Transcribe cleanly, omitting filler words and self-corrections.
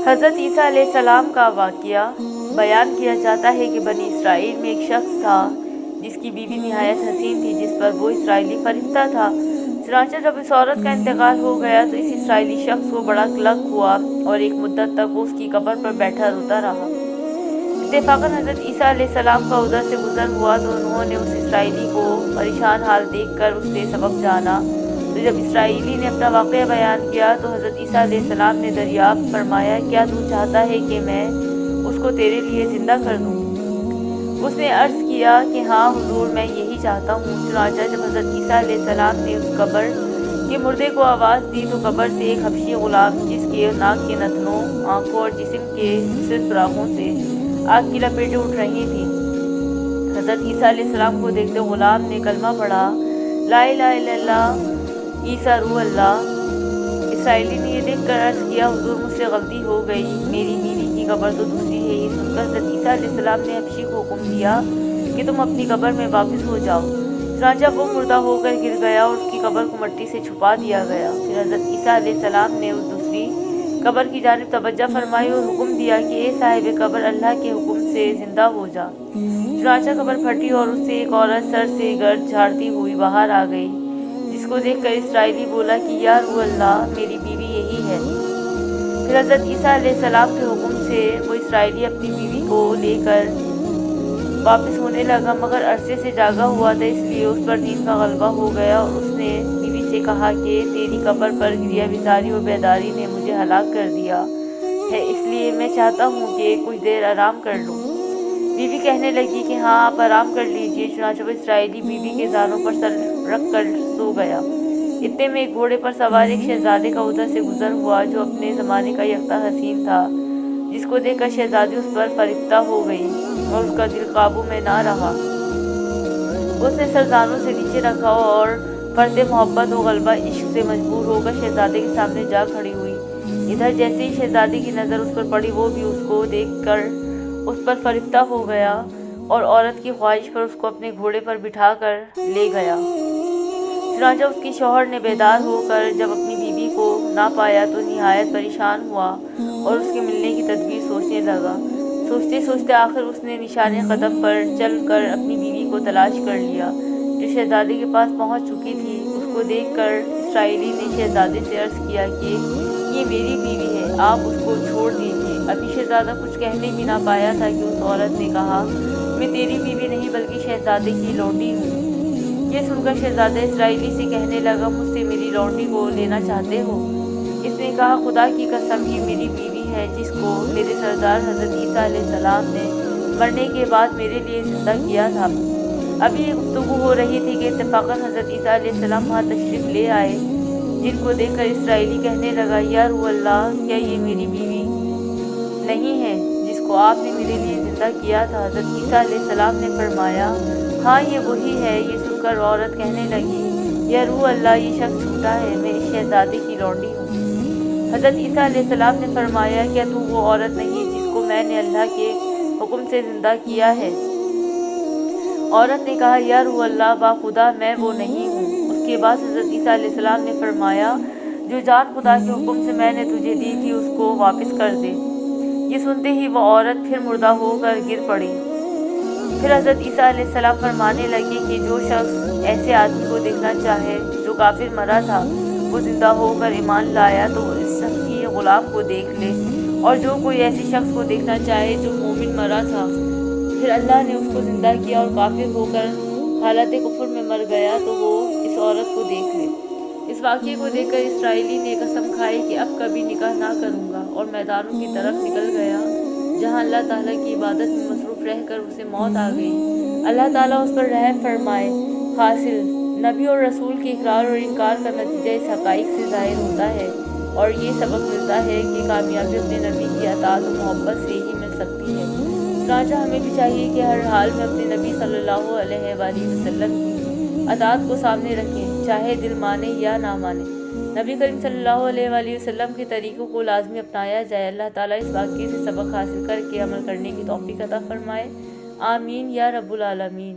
حضرت عیسیٰ علیہ السلام کا واقعہ بیان کیا جاتا ہے کہ بنی اسرائیل میں ایک شخص تھا جس کی بیوی نہایت حسین تھی، جس پر وہ اسرائیلی فرشتہ تھا۔ چنانچہ جب اس عورت کا انتقال ہو گیا تو اس اسرائیلی شخص کو بڑا قلق ہوا اور ایک مدت تک وہ اس کی قبر پر بیٹھا روتا رہا۔ اتفاقاً حضرت عیسیٰ علیہ السلام کا ادھر سے گزر ہوا تو انہوں نے اس اسرائیلی کو پریشان حال دیکھ کر اس سے سبب جانا۔ تو جب اسرائیلی نے اپنا واقعہ بیان کیا تو حضرت عیسیٰ علیہ السلام نے دریافت فرمایا، کیا تو چاہتا ہے کہ میں اس کو تیرے لیے زندہ کر دوں؟ اس نے عرض کیا کہ ہاں حضور، میں یہی چاہتا ہوں۔ چنانچہ جب حضرت عیسیٰ علیہ السلام نے اس قبر کے مردے کو آواز دی تو قبر سے ایک حبشی غلام، جس کے ناک کے نتنوں، آنکھوں اور جسم کے دوسرے سوراخوں سے آگ کی لپیٹیں اٹھ رہی تھیں، حضرت عیسیٰ علیہ السلام کو دیکھتے غلام نے کلمہ پڑھا، لا الہ الا اللہ عیسیٰ روح اللہ۔ اسرائیلی نے یہ دیکھ کر عرض کیا، حضور مجھ سے غلطی ہو گئی، میری بیوی کی قبر تو دوسری ہے۔ یہ سن کر حضرت عیسیٰ علیہ السلام نے حبشی کو حکم دیا کہ تم اپنی قبر میں واپس ہو جاؤ۔ چنانچہ وہ مردہ ہو کر گر گیا اور اس کی قبر کو مٹی سے چھپا دیا گیا۔ پھر حضرت عیسیٰ علیہ السلام نے اس دوسری قبر کی جانب توجہ فرمائی اور حکم دیا کہ اے صاحب قبر، اللہ کے حکم سے زندہ ہو جا۔ چنانچہ قبر پھٹی اور اس سے ایک عورت سر سے گرد جھاڑتی ہوئی باہر آ گئی، جس کو دیکھ کر اسرائیلی بولا کہ یا روح اللہ، میری بیوی یہی ہے۔ پھر حضرت عیسیٰ علیہ السلام کے حکم سے وہ اسرائیلی اپنی بیوی کو لے کر واپس ہونے لگا، مگر عرصے سے جاگا ہوا تھا، اس لیے اس پر نیند کا غلبہ ہو گیا اور اس نے بیوی سے کہا کہ تیری قبر پر گریہ بیزاری اور بیداری نے مجھے ہلاک کر دیا ہے، اس لیے میں چاہتا ہوں کہ کچھ دیر آرام کر لوں۔ بیوی کہنے لگی کہ ہاں آپ آرام کر لیجئے۔ چنانچہ وہ اسرائیلی بیوی کے زانوں پر سر رکھ کر سو گیا۔ اتنے میں ایک گھوڑے پر سوار ایک شہزادے کا ادھر سے گزر ہوا جو اپنے زمانے کا یکتا حسین تھا، جس کو دیکھ کر شہزادی اس پر فریفتہ ہو گئی اور اس کا دل قابو میں نہ رہا۔ اس نے سر زانوں سے نیچے رکھا اور فرط محبت و غلبہ عشق سے مجبور ہو کر شہزادے کے سامنے جا کھڑی ہوئی۔ ادھر جیسے ہی شہزادی کی نظر اس پر پڑی، وہ بھی اس کو دیکھ کر اس پر فریفتہ ہو گیا اور عورت کی خواہش پر اس کو اپنے گھوڑے پر بٹھا کر لے گیا۔ چنانچہ اس کے شوہر نے بیدار ہو کر جب اپنی بیوی کو نہ پایا تو نہایت پریشان ہوا اور اس کے ملنے کی تدبیر سوچنے لگا۔ سوچتے سوچتے آخر اس نے نشان قدم پر چل کر اپنی بیوی کو تلاش کر لیا، جو شہزادے کے پاس پہنچ چکی تھی۔ اس کو دیکھ کر اسرائیلی نے شہزادے سے عرض کیا کہ یہ میری بیوی ہے، آپ اس کو چھوڑ دیجیے۔ ابھی شہزادہ کچھ کہنے بھی نہ پایا تھا کہ اس عورت نے کہا، میں تیری بیوی نہیں بلکہ شہزادے کی لونڈی ہوں۔ یہ سن کر شہزادہ اسرائیلی سے کہنے لگا، مجھ سے میری لونڈی کو لینا چاہتے ہو؟ اس نے کہا، خدا کی قسم یہ میری بیوی ہے، جس کو میرے سردار حضرت عیسیٰ علیہ السلام نے مرنے کے بعد میرے لیے زندہ کیا تھا۔ ابھی یہ گفتگو ہو رہی تھی کہ اتفاقاً حضرت عیسیٰ علیہ السلام وہاں تشریف لے آئے، جن کو دیکھ کر اسرائیلی کہنے لگا، یا روح اللہ، کیا یہ میری بیوی نہیں ہے جس کو آپ نے میرے لیے زندہ کیا تھا؟ حضرت عیسیٰ علیہ السلام نے فرمایا، ہاں یہ وہی ہے۔ یہ سن کر عورت کہنے لگی، یا روح اللہ، یہ شخص جھوٹا ہے، میں اس شہزادے کی لونڈی ہوں۔ حضرت عیسیٰ علیہ السلام نے فرمایا، کیا تو وہ عورت نہیں جس کو میں نے اللہ کے حکم سے زندہ کیا ہے؟ عورت نے کہا، یا روح اللہ، باخدا میں وہ نہیں ہوں۔ اس کے بعد حضرت عیسیٰ علیہ السلام نے فرمایا، جو جان خدا کے حکم سے میں نے تجھے دی تھی اس کو واپس کر دے۔ یہ سنتے ہی وہ عورت پھر مردہ ہو کر گر پڑی۔ پھر حضرت عیسیٰ علیہ السلام فرمانے لگے کہ جو شخص ایسے آدمی کو دیکھنا چاہے جو کافر مرا تھا، وہ زندہ ہو کر ایمان لایا تو وہ اس حبشی غلام کو دیکھ لے، اور جو کوئی ایسے شخص کو دیکھنا چاہے جو مومن مرا تھا، پھر اللہ نے اس کو زندہ کیا اور کافر ہو کر حالت کفر میں مر گیا، تو وہ اس عورت کو دیکھ لے۔ اس واقعے کو دیکھ کر اسرائیلی نے قسم کھائی کہ اب کبھی نکاح نہ کروں گا، اور میدانوں کی طرف نکل گیا جہاں اللہ تعالیٰ کی عبادت میں مصروف رہ کر اسے موت آ گئی۔ اللہ تعالیٰ اس پر رحم فرمائے۔ حاصل، نبی اور رسول کے اقرار اور انکار کا نتیجہ اس حقائق سے ظاہر ہوتا ہے، اور یہ سبق ملتا ہے کہ کامیابی اپنے نبی کی اطاعت و محبت سے ہی مل سکتی ہے۔ چنانچہ ہمیں بھی چاہیے کہ ہر حال میں اپنے نبی صلی اللہ علیہ وآلہ وسلم کی اطاعت کو سامنے رکھیں، چاہے دل مانے یا نہ مانے۔ نبی کریم صلی اللہ علیہ وآلہ وسلم کے طریقوں کو لازمی اپنایا جائے۔ اللہ تعالیٰ اس واقعے سے سبق حاصل کر کے عمل کرنے کی توفیق عطا فرمائے۔ آمین یا رب العالمین۔